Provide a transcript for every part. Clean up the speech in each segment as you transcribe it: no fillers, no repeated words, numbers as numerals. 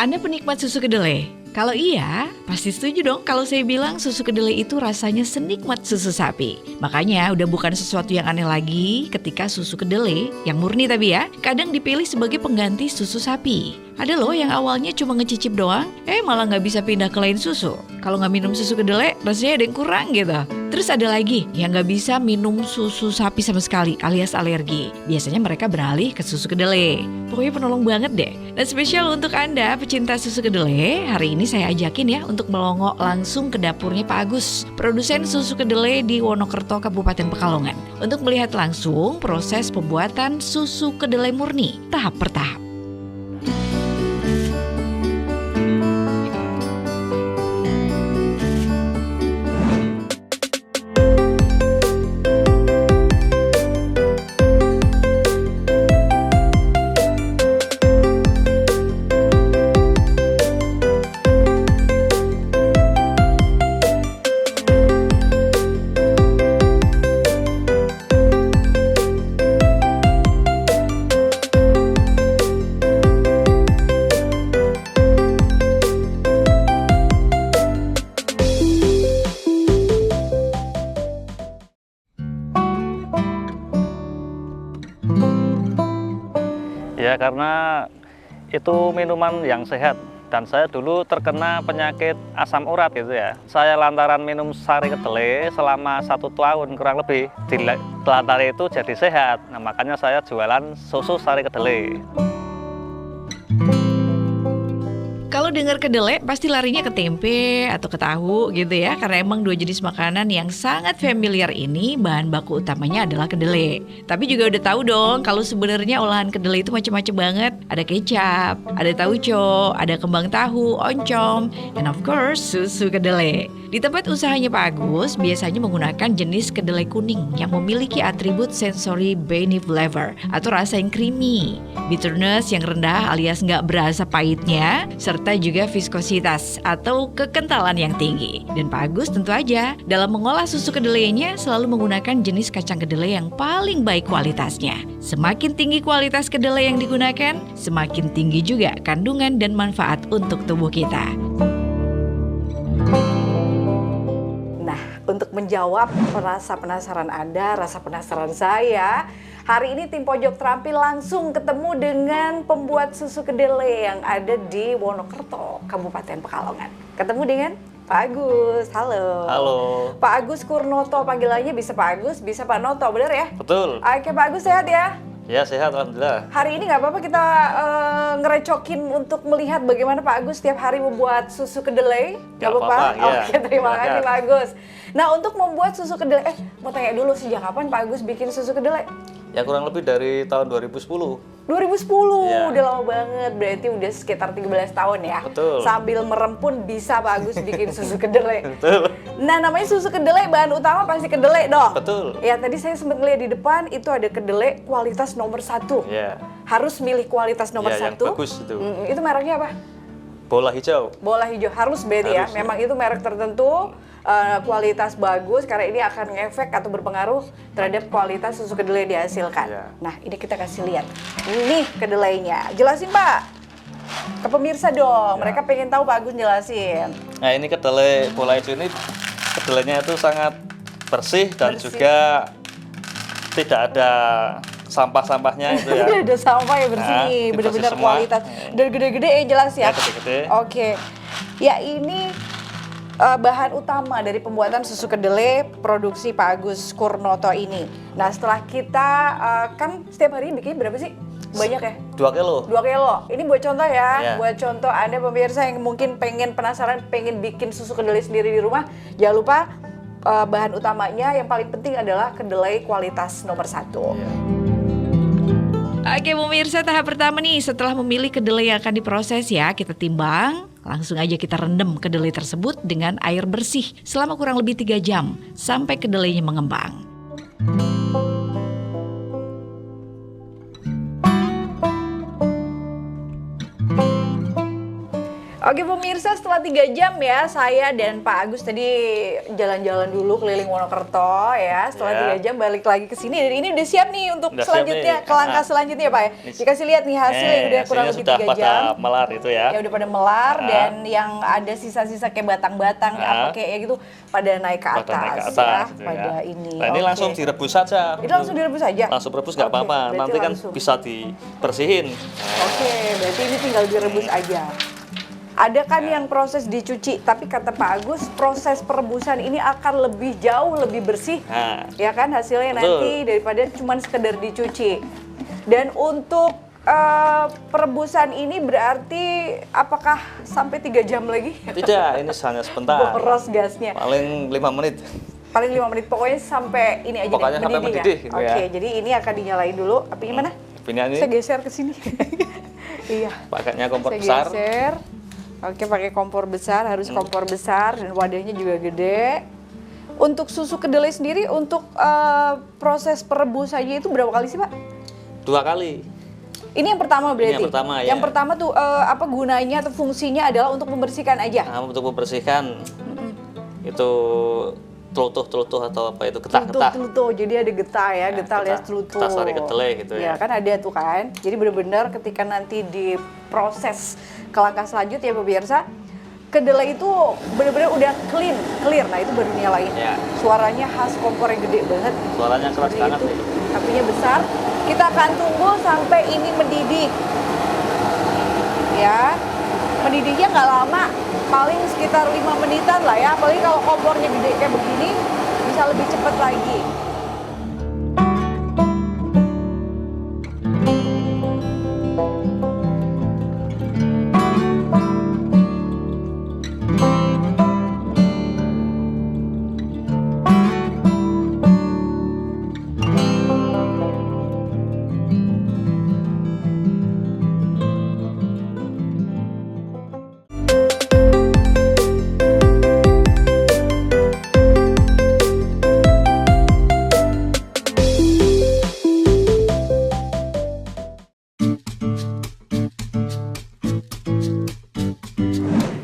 Anda penikmat susu kedelai? Kalau iya, pasti setuju dong kalau saya bilang susu kedelai itu rasanya senikmat susu sapi. Makanya udah bukan sesuatu yang aneh lagi ketika susu kedelai, yang murni tapi ya, kadang dipilih sebagai pengganti susu sapi. Ada loh yang awalnya cuma ngecicip doang, malah nggak bisa pindah ke lain susu. Kalau nggak minum susu kedelai, rasanya ada yang kurang gitu. Terus ada lagi yang nggak bisa minum susu sapi sama sekali, alias alergi. Biasanya mereka beralih ke susu kedelai. Pokoknya penolong banget deh. Dan spesial untuk Anda pecinta susu kedelai, hari ini saya ajakin ya untuk melongo langsung ke dapurnya Pak Agus, produsen susu kedelai di Wonokerto, Kabupaten Pekalongan, untuk melihat langsung proses pembuatan susu kedelai murni tahap per tahap. Ya, karena itu minuman yang sehat dan saya dulu terkena penyakit asam urat gitu ya. Saya lantaran minum sari kedelai selama 1 tahun kurang lebih, di lantaran itu jadi sehat. Nah, makanya saya jualan susu sari kedelai. Kalau dengar kedelai pasti larinya ke tempe atau ke tahu gitu ya. Karena emang dua jenis makanan yang sangat familiar ini bahan baku utamanya adalah kedelai. Tapi juga udah tahu dong kalau sebenarnya olahan kedelai itu macam-macam banget. Ada kecap, ada tauco, ada kembang tahu, oncom, and of course susu kedelai. Di tempat usahanya Pak Agus biasanya menggunakan jenis kedelai kuning yang memiliki atribut sensory benny flavor atau rasa yang creamy, bitterness yang rendah alias nggak berasa pahitnya, serta juga viskositas atau kekentalan yang tinggi. Dan Pak Agus tentu aja dalam mengolah susu kedelainya selalu menggunakan jenis kacang kedelai yang paling baik kualitasnya. Semakin tinggi kualitas kedelai yang digunakan, semakin tinggi juga kandungan dan manfaat untuk tubuh kita. Untuk menjawab rasa penasaran Anda, rasa penasaran saya, hari ini tim Pojok terampil langsung ketemu dengan pembuat susu kedelai yang ada di Wonokerto, Kabupaten Pekalongan. Ketemu dengan Pak Agus. Halo. Halo. Pak Agus Kurnoto, panggilannya bisa Pak Agus, bisa Pak Noto, benar ya? Betul. Oke, Pak Agus sehat ya? Ya, sehat alhamdulillah. Hari ini nggak apa-apa kita ngerecokin untuk melihat bagaimana Pak Agus setiap hari membuat susu kedelai. Nggak apa-apa? Ya. Oke, terima kasih Pak Agus. Nah, untuk membuat susu kedelai, mau tanya dulu sejak kapan Pak Agus bikin susu kedelai? Ya, kurang lebih dari tahun 2010. 2010, Ya. udah lama banget, berarti udah sekitar 13 tahun ya. Betul. Sambil merem pun bisa Pak Agus bikin susu kedelai. Betul. Nah, namanya susu kedelai, bahan utama pasti kedelai dong. Betul. Ya, tadi saya sempat ngeliat di depan, itu ada kedelai kualitas nomor 1. Ya. Harus milih kualitas nomor Ya, yang 1. bagus itu. Itu mereknya apa? Bola hijau. Bola hijau, harus berarti ya. Harus, ya. Memang itu merek tertentu, kualitas bagus, karena ini akan ngefek atau berpengaruh terhadap kualitas susu kedelai yang dihasilkan. Ya. Nah, ini kita kasih lihat. Ini kedelainya. Jelasin Pak, ke pemirsa dong. Ya. Mereka pengen tahu Pak Agus jelasin. Nah, ini kedelai bola hijau ini kedelainya itu sangat bersih dan Bersih. juga tidak ada sampah-sampahnya itu ya. Ini ada sampah ya bersih, Nah, nih, itu benar-benar bersih semua. kualitas. Dan gede-gede jelas ya. Ya, gede-gede. Oke. Ya, ini bahan utama dari pembuatan susu kedelai produksi Pak Agus Kurnoto ini. Nah, setelah kita kan setiap hari bikin berapa sih? Banyak ya? 2 kilo. 2 kilo. Ini buat contoh ya, Ya. buat contoh Anda pemirsa yang mungkin pengen penasaran, pengen bikin susu kedelai sendiri di rumah, jangan lupa bahan utamanya yang paling penting adalah kedelai kualitas nomor 1. Ya. Oke pemirsa, tahap pertama nih setelah memilih kedelai yang akan diproses ya, kita timbang. Langsung aja kita rendam kedelai tersebut dengan air bersih selama kurang lebih 3 jam sampai kedelainya mengembang. Oke pemirsa, setelah 3 jam ya saya dan Pak Agus tadi jalan-jalan dulu keliling Wonokerto ya. Setelah 3 jam balik lagi ke sini dan ini udah siap nih untuk Udah selanjutnya, ke langkah selanjutnya Pak ya. Dikasih lihat nih hasil yang udah kurang lebih 3 jam. Pada melar itu ya. Ya udah pada melar dan yang ada sisa-sisa kayak batang-batang apa kayak gitu pada naik ke atas, gitu pada ini. Nah, ini langsung direbus saja. Itu langsung direbus aja? Langsung rebus nggak apa-apa, berarti nanti kan langsung. bisa dibersihin. Oke, berarti ini tinggal direbus aja. Ada kan yang proses dicuci, tapi kata Pak Agus proses perebusan ini akan lebih jauh lebih bersih, ya kan hasilnya nanti daripada cuma sekedar dicuci. Dan untuk perebusan ini berarti apakah sampai 3 jam lagi? Tidak, ini hanya sebentar. Boros gasnya. Paling 5 menit. Paling 5 menit, pokoknya sampai ini aja Pokoknya sampai mendidih gitu ya. Oke, jadi ini akan dinyalain dulu. Apinya mana? Apinya ini. Saya geser ke sini. Iya. Pakainya kompor Saya besar. geser. Oke, pakai kompor besar, harus kompor besar dan wadahnya juga gede. Untuk susu kedelai sendiri, untuk proses perebusannya itu berapa kali sih Pak? 2 kali. Ini yang pertama berarti? Yang pertama ya. Yang pertama tuh apa gunanya atau fungsinya adalah untuk membersihkan aja? Nah, untuk membersihkan itu telutuh atau apa itu getah-getah. Telutuh, jadi ada getah ya, getah alias telutuh. Getah sari kedelai gitu ya. Ya kan ada tuh kan. Jadi benar-benar ketika nanti diproses ke langkah selanjutnya pemirsa, kedelai itu benar-benar udah clear. Nah itu baru nyalain. Ya. Suaranya khas kompor yang gede banget. Suaranya keras Seperti banget itu. nih. Apinya besar. Kita akan tunggu sampai ini mendidih. Ya, mendidihnya nggak lama, paling sekitar 5 menitan lah ya. Apalagi kalau kompornya gede kayak begini, bisa lebih cepat lagi.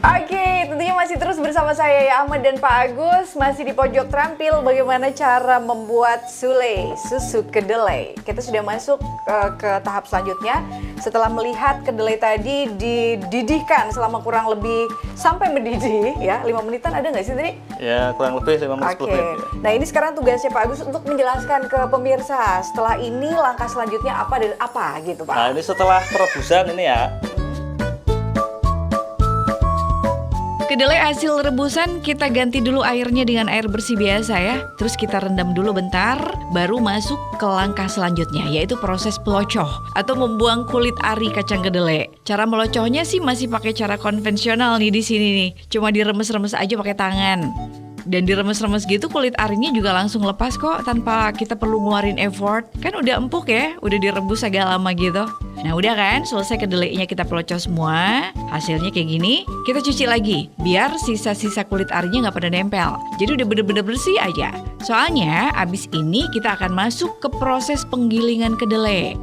Oke, tentunya masih terus bersama saya ya Ahmad dan Pak Agus, masih di pojok terampil bagaimana cara membuat sule, susu kedelai. Kita sudah masuk ke tahap selanjutnya. Setelah melihat kedelai tadi dididihkan selama kurang lebih sampai mendidih ya, 5 menitan ada nggak sih tadi? Ya, kurang lebih 5 menit 10 menit. Ya. Nah, ini sekarang tugasnya Pak Agus untuk menjelaskan ke pemirsa. Setelah ini langkah selanjutnya apa dan apa gitu, Pak. Nah, ini setelah perebusan ini ya. Kedelai hasil rebusan kita ganti dulu airnya dengan air bersih biasa ya. Terus kita rendam dulu bentar, baru masuk ke langkah selanjutnya, yaitu proses pelocoh atau membuang kulit ari kacang kedelai. Cara melocohnya sih masih pakai cara konvensional nih di sini nih. Cuma diremes-remes aja pakai tangan. Dan diremes-remes gitu kulit arinya juga langsung lepas kok tanpa kita perlu ngeluarin effort. Kan udah empuk ya, udah direbus agak lama gitu. Nah udah kan, selesai kedelainya kita pelocos semua. Hasilnya kayak gini, kita cuci lagi biar sisa-sisa kulit arinya nggak pada nempel. Jadi udah bener-bener bersih aja. Soalnya abis ini kita akan masuk ke proses penggilingan kedelai.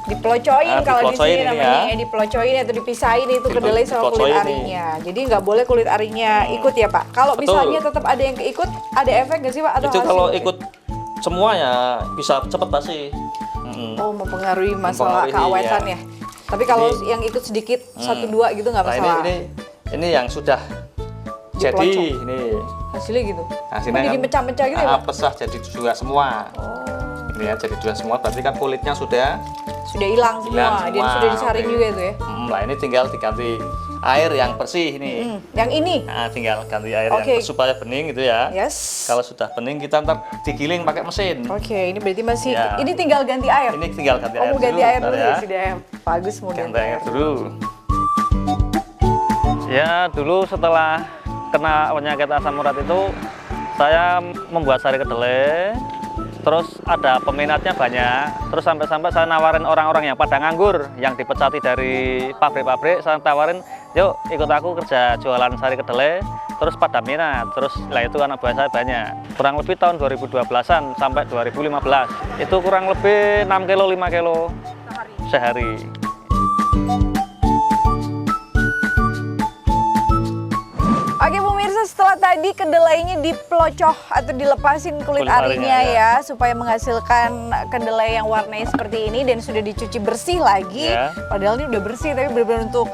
Dipelocoin kalau di sini namanya ya, dipelocoin atau dipisahin itu kedelai sama kulit arinya. Jadi nggak boleh kulit arinya ikut ya Pak. Kalau misalnya tetap ada yang keikut, ada efek nggak sih Pak? Atau itu kalau ikut semua ya bisa cepet basi. Oh, mempengaruhi masalah keawetan ya. Tapi kalau yang ikut sedikit 1-2 gitu nggak masalah. Ini yang sudah jadi ini hasilnya gitu. Hasilnya jadi mecah-mecah gitu ya Pak? Pesah jadi 2 semua. Ini ya jadi 2 semua, berarti kan kulitnya sudah hilang semua. Dan sudah disaring juga itu ya. Nah ini tinggal diganti air yang bersih nih. Yang ini? Nah, tinggal ganti air yang bersih supaya bening gitu ya. Yes. Kalau sudah bening kita ntar digiling pakai mesin. Oke, ini berarti masih ini tinggal ganti air. Ini tinggal ganti air. Mau ganti air dulu ya. Sudah bagus mau ganti air dulu. Ya dulu setelah kena penyakit asam urat itu saya membuat sari kedelai. Terus ada peminatnya banyak, terus sampai-sampai saya nawarin orang-orang yang pada nganggur, yang dipecati dari pabrik-pabrik, saya tawarin, yuk ikut aku kerja jualan sari kedelai, terus pada minat, terus lah itu anak buah saya banyak. Kurang lebih tahun 2012-an sampai 2015, itu kurang lebih 6 kilo, 5 kilo sehari. tadi kedelainya dipelocoh atau dilepasin kulit arinya ya, supaya menghasilkan kedelai yang warnanya seperti ini dan sudah dicuci bersih lagi. Padahal ini udah bersih tapi benar-benar untuk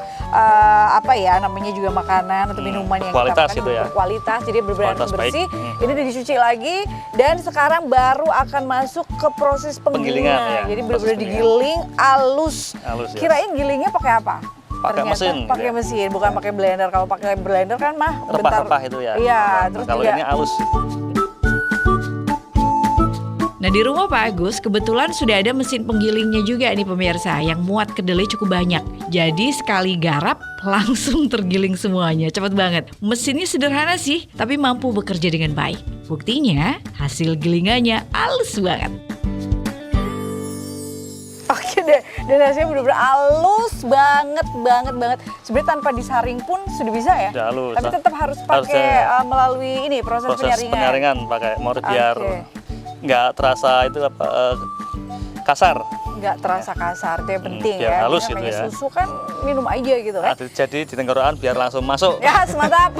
apa ya namanya juga makanan atau minuman yang kualitas kita makan gitu ya. Berkualitas, jadi benar-benar bersih. Baik. Ini udah dicuci lagi dan sekarang baru akan masuk ke proses penggilingan. Jadi benar-benar digiling halus. Ya. Kirain gilingnya pakai apa? Pakai mesin. Pakai mesin, bukan pakai blender. Kalau pakai blender kan mah rempah-rempah itu ya. Iya, terus kalau juga ini halus. Nah di rumah Pak Agus kebetulan sudah ada mesin penggilingnya juga nih pemirsa yang muat kedelai cukup banyak. Jadi sekali garap langsung tergiling semuanya, cepat banget. Mesinnya sederhana sih, tapi mampu bekerja dengan baik. Buktinya hasil gilingannya halus banget. Oke deh, dan hasilnya benar-benar halus banget. Sebenarnya tanpa disaring pun sudah bisa ya. Sudah halus. Tapi tetap harus pakai melalui ini proses penyaringan pakai mori biar nggak terasa itu kasar. Nggak terasa kasar, itu yang penting biar ya. halus gitu ya. Susu kan minum aja gitu kan. Jadi di tenggorokan biar langsung masuk. Ya, semantap.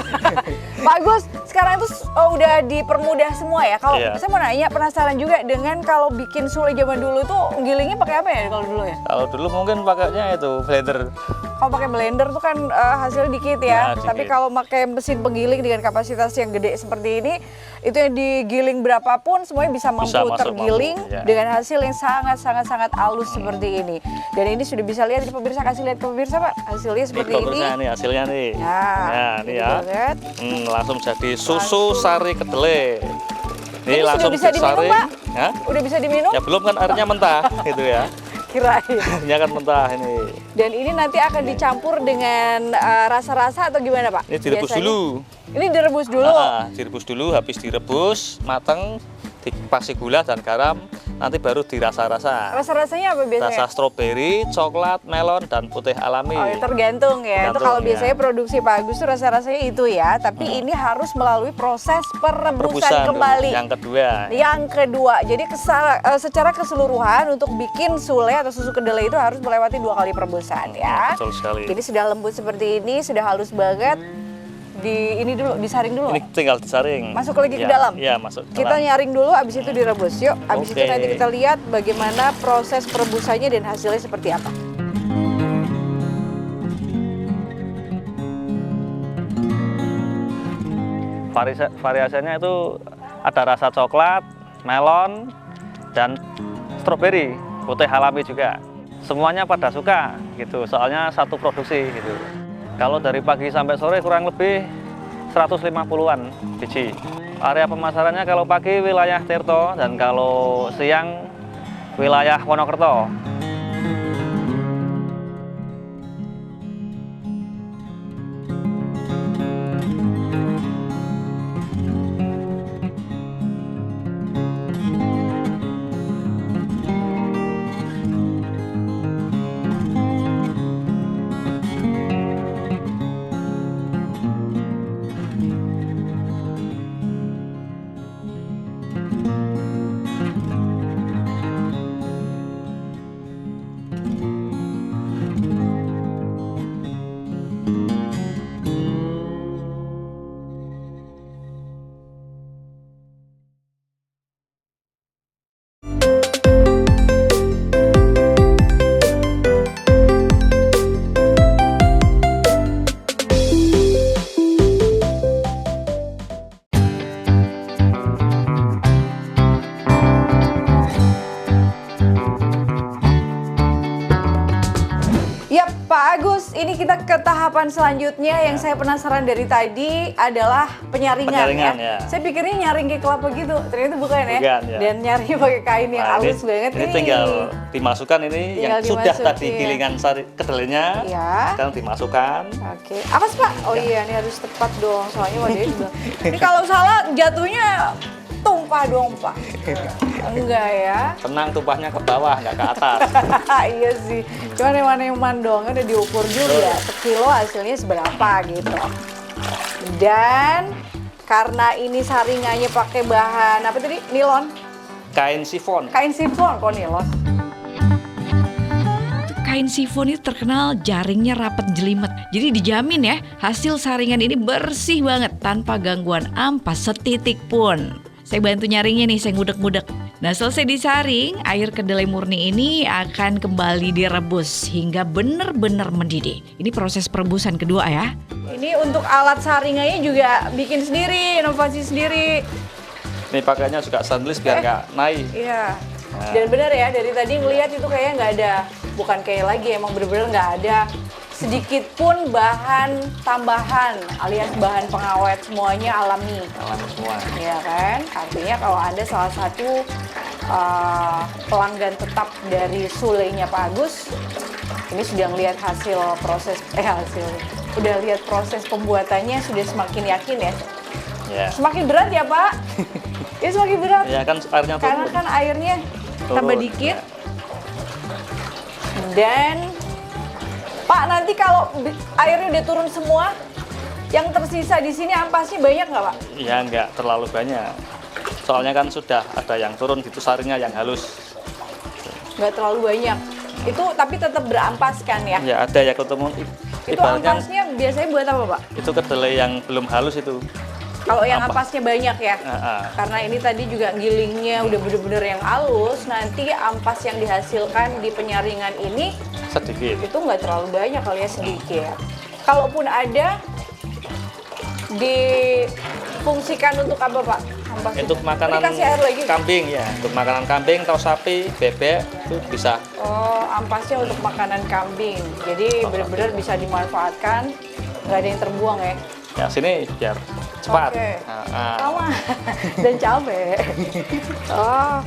Pak Agus, sekarang itu udah dipermudah semua ya. Kalau saya mau nanya, penasaran juga dengan kalau bikin sule zaman dulu tuh gilingnya pakai apa ya kalau dulu ya? Kalau dulu mungkin pakainya itu blender. Kalau pakai blender tuh kan hasilnya dikit ya. Dikit. Tapi kalau pakai mesin penggiling dengan kapasitas yang gede seperti ini, itu yang digiling berapapun semuanya bisa mampu tergiling dengan hasil yang sangat halus seperti ini. Dan ini sudah bisa lihat, pemirsa, kasih lihat ke pemirsa Pak, hasilnya seperti ini. Nih hasilnya nih. Nah, ini ya. Langsung jadi susu sari kedelai. Ini langsung sudah bisa diminum Pak? Ya? Udah bisa diminum? Ya belum kan, airnya mentah gitu ya. Kirain. Airnya kan mentah ini. Dan ini nanti akan dicampur dengan rasa-rasa atau gimana Pak? Ini direbus dulu. Ini direbus dulu? Direbus dulu, habis direbus matang, dikasih gula dan garam, nanti baru dirasa-rasa. Rasa-rasanya apa biasanya? Rasa stroberi, coklat, melon, dan putih alami. Oh, tergantung ya. Itu kalau biasanya produksi Pak Agus tuh rasa-rasanya itu ya. Tapi ini harus melalui proses perebusan kembali. Yang kedua. Jadi secara keseluruhan untuk bikin sule atau susu kedelai itu harus melewati 2 kali perebusan ya. Betul sekali. Ini sudah lembut seperti ini, sudah halus banget. Disaring dulu. Ini tinggal disaring. Masuk lagi ke dalam? Iya, masuk ke dalam. Kita nyaring dulu, abis itu direbus. Yuk, abis itu nanti kita lihat bagaimana proses perebusannya dan hasilnya seperti apa. Variasinya itu ada rasa coklat, melon, dan stroberi, putih alami juga. Semuanya pada suka gitu, soalnya satu produksi gitu. Kalau dari pagi sampai sore kurang lebih 150-an biji. Area pemasarannya kalau pagi wilayah Tirto dan kalau siang wilayah Wonokerto. Pak Agus, ini kita ke tahapan selanjutnya yang saya penasaran dari tadi adalah penyaringan ya. Saya pikirnya nyaring kayak kelapa gitu, ternyata bukan ya. Dan nyaring pakai kain yang halus banget. Ini tinggal dimasukkan yang sudah tadi gilingan sari kedelainya, sekarang dimasukkan. Oke, apa sih Pak? Oh iya, ini harus tepat dong, soalnya wadahnya juga. Ini kalau salah jatuhnya tumpah dong Pak. Enggak ya. Tenang, tumpahnya ke bawah, nggak ke atas. Iya sih. Cuman eman-eman dong, udah diukur juga sekilo hasilnya seberapa gitu. Dan karena ini saringannya pakai bahan apa tadi? Nilon. Kain sifon. Kain sifon kok nilon. kain sifon itu terkenal jaringnya rapet jelimet. Jadi dijamin ya, hasil saringan ini bersih banget tanpa gangguan ampas setitik pun. Saya bantu nyaringnya nih, saya ngudek-ngudek. Nah, selesai disaring, air kedelai murni ini akan kembali direbus hingga benar-benar mendidih. Ini proses perebusan kedua ya. Ini untuk alat saringannya juga bikin sendiri, inovasi sendiri. Ini pakainya juga stainless biar nggak naik. Iya. Nah. Dan benar ya, dari tadi ngelihat itu kayaknya nggak ada, bukan kayak lagi, emang bener-bener nggak ada sedikit pun bahan tambahan alias bahan pengawet, semuanya alami. Alami semua. Iya kan? Artinya kalau Anda salah satu pelanggan tetap dari Sulenya Pak Agus, ini sudah lihat udah lihat proses pembuatannya, sudah semakin yakin ya. Ya. Semakin berat ya Pak? Ya semakin berat. Ya kan airnya turun. Karena kan airnya tambah Turun, dikit. ya. Dan Pak, nanti kalau airnya udah turun semua, yang tersisa di sini ampasnya banyak nggak Pak? Ya nggak terlalu banyak. Soalnya kan sudah ada yang turun gitu, saringnya yang halus. Nggak terlalu banyak. Itu tapi tetap berampas kan ya? Ya ada ya ketemu. Itu Ibaratnya ampasnya biasanya buat apa Pak? itu kedelai yang belum halus itu. Kalau yang Ampas. ampasnya banyak ya? Karena ini tadi juga gilingnya udah bener-bener yang halus, nanti ampas yang dihasilkan di penyaringan ini Sedikit. itu nggak terlalu banyak kali ya, sedikit. Kalaupun ada, difungsikan untuk apa Pak? Ampas Untuk itu? makanan Dikasih air lagi? kambing ya. Untuk makanan kambing atau sapi, bebek itu bisa. Oh, ampasnya untuk makanan kambing. Jadi benar-benar bisa dimanfaatkan, nggak ada yang terbuang ya. Ya sini biar cepat. Oke. Nah, Sama dan capek. Oh,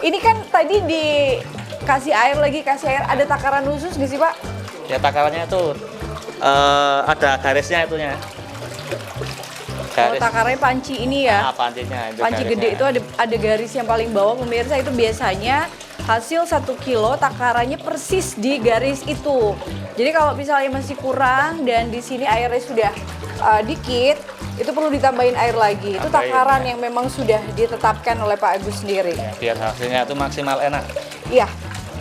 ini kan tadi dikasih air lagi, kasih air. Ada takaran khusus nggak sih Pak? Ya takarannya itu ada garisnya itunya. Kalau takarannya panci ini ya. Pancinya itu Panci garisnya. gede itu ada garis yang paling bawah, pemirsa. Itu biasanya hasil 1 kilo takarannya persis di garis itu. Jadi kalau misalnya masih kurang dan di sini airnya sudah dikit, itu perlu ditambahin air lagi. Itu Tambahin, takaran ya. yang memang sudah ditetapkan oleh Pak Agus sendiri. Ya, biar hasilnya itu maksimal enak. Iya.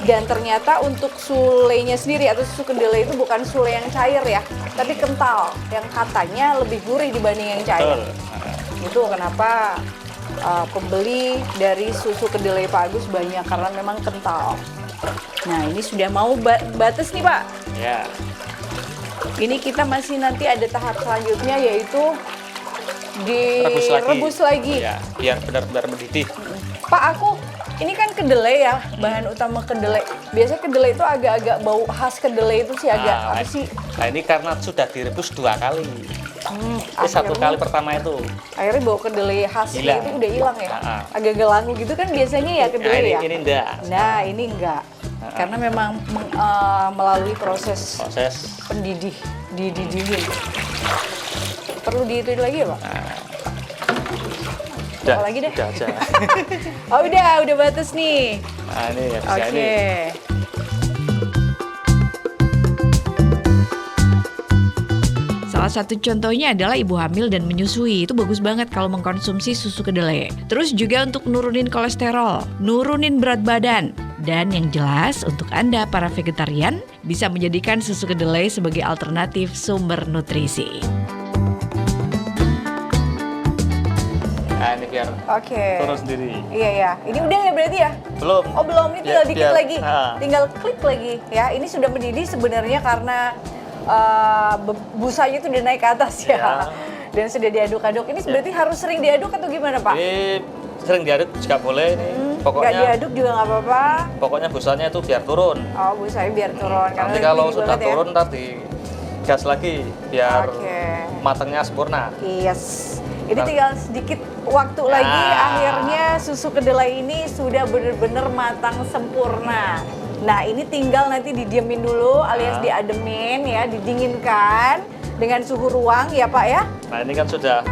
Dan ternyata untuk sulenya sendiri atau susu kedelai itu bukan sule yang cair ya, tapi kental, yang katanya lebih gurih dibanding yang cair. Betul. Itu kenapa pembeli dari susu kedelai Pak Agus banyak, karena memang kental. Nah, ini sudah mau batas nih Pak. Ya. Ini kita masih nanti ada tahap selanjutnya, yaitu Rebus lagi. Ya, biar benar-benar mendidih. Pak, ini kan kedelai ya, bahan utama kedelai. Biasanya kedelai itu agak-agak bau khas kedelai itu sih agak Nah, apa sih? Nah ini karena sudah direbus 2 kali. Ini 1 Akhirnya- kali pertama itu. Akhirnya bau kedelai khasnya Hilang. itu udah hilang ya. Ah. Agak-agak langu gitu kan biasanya ya kedelai Nah, ya. ini enggak. Nah, ini enggak. Karena memang melalui proses Proses. dididihin. Perlu diituin lagi ya Pak? Udah, lagi deh? Udah aja. Oh udah batas nih. Nah ini ya, Oke. bisa ini. Salah satu contohnya adalah ibu hamil dan menyusui. Itu bagus banget kalau mengkonsumsi susu kedelai. Terus juga untuk nurunin kolesterol, nurunin berat badan. Dan yang jelas untuk Anda para vegetarian bisa menjadikan susu kedelai sebagai alternatif sumber nutrisi. Nah ini biar Oke. turun sendiri. Iya. Ini udah ya berarti ya? Belum. Oh belum, ini tinggal dikit lagi. Nah, Tinggal klik lagi ya. Ini sudah mendidih sebenarnya karena busanya itu udah naik ke atas ya. Ya. Dan sudah diaduk-aduk. Ini berarti harus sering diaduk atau gimana Pak? Ini sering diaduk juga boleh ini. Nggak Pokoknya diaduk juga nggak apa-apa. pokoknya busanya itu biar turun. Oh, busanya biar turun. Karena Nanti kalau tinggi sudah banget ya. turun ntar di gas lagi biar Oke. matangnya sempurna. Yes. Ini tinggal sedikit waktu lagi, akhirnya susu kedelai ini sudah benar-benar matang sempurna. Nah, ini tinggal nanti didiemin dulu alias diademin ya, didinginkan dengan suhu ruang ya Pak ya. Nah ini kan sudah.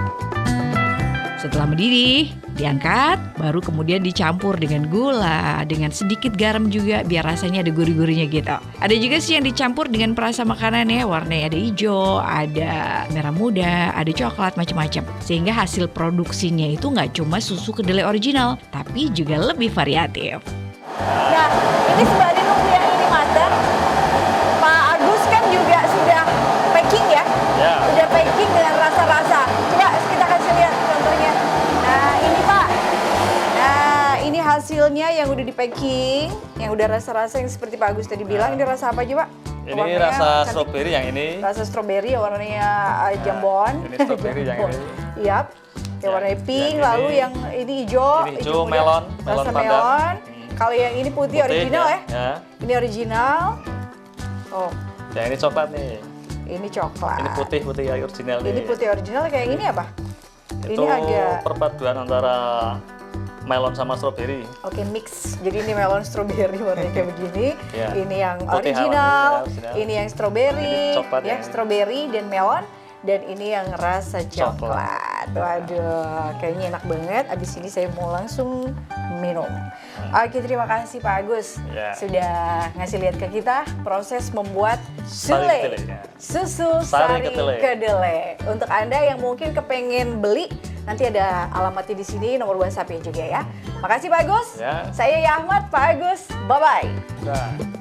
Setelah mendidih, diangkat, baru kemudian dicampur dengan gula, dengan sedikit garam juga biar rasanya ada gurih-gurihnya gitu. Ada juga sih yang dicampur dengan perasa makanan ya, warnanya ada hijau, ada merah muda, ada coklat, macam-macam. Sehingga hasil produksinya itu nggak cuma susu kedelai original, tapi juga lebih variatif. Nah, ini sembari nunggu yang ini matang, hasilnya yang udah di packing, yang udah rasa-rasa yang seperti Pak Agus tadi bilang. Ini rasa apa aja Pak? Ini Warnanya rasa cantik. stroberi yang ini. Rasa stroberi ya warnanya jambon. Ini stroberi yang ini. Yap. Yang warnanya pink, yang lalu ini- yang ini hijau. Ini hijau muda. melon, Rasa melon pandan. melon. Kalau yang ini putih, original ya. ya. Ini original. Oh, Yang ini coklat nih. ini coklat. Ini putih yang original nih. Ini putih original kayak ini apa? Itu Ini agak perpaduan antara melon sama stroberi. oke mix. Jadi ini melon strawberry warnanya kayak begini. Ya. Ini yang Putih original, awalnya, original. ini yang strawberry, Ini coklat ya yang ini. strawberry dan melon. Dan ini yang rasa Coklat. coklat. Waduh, kayaknya enak banget. Abis ini saya mau langsung minum. Oke, terima kasih Pak Agus Ya. sudah ngasih lihat ke kita proses membuat Sari sule, kedelai, ya. susu Sari sari kedelai. kedelai. Untuk Anda yang mungkin kepengen beli, nanti ada alamatnya di sini, nomor WhatsApp-nya juga ya. Makasih Pak Agus. Ya. Saya Yahmat, Pak Agus. Bye-bye. Nah.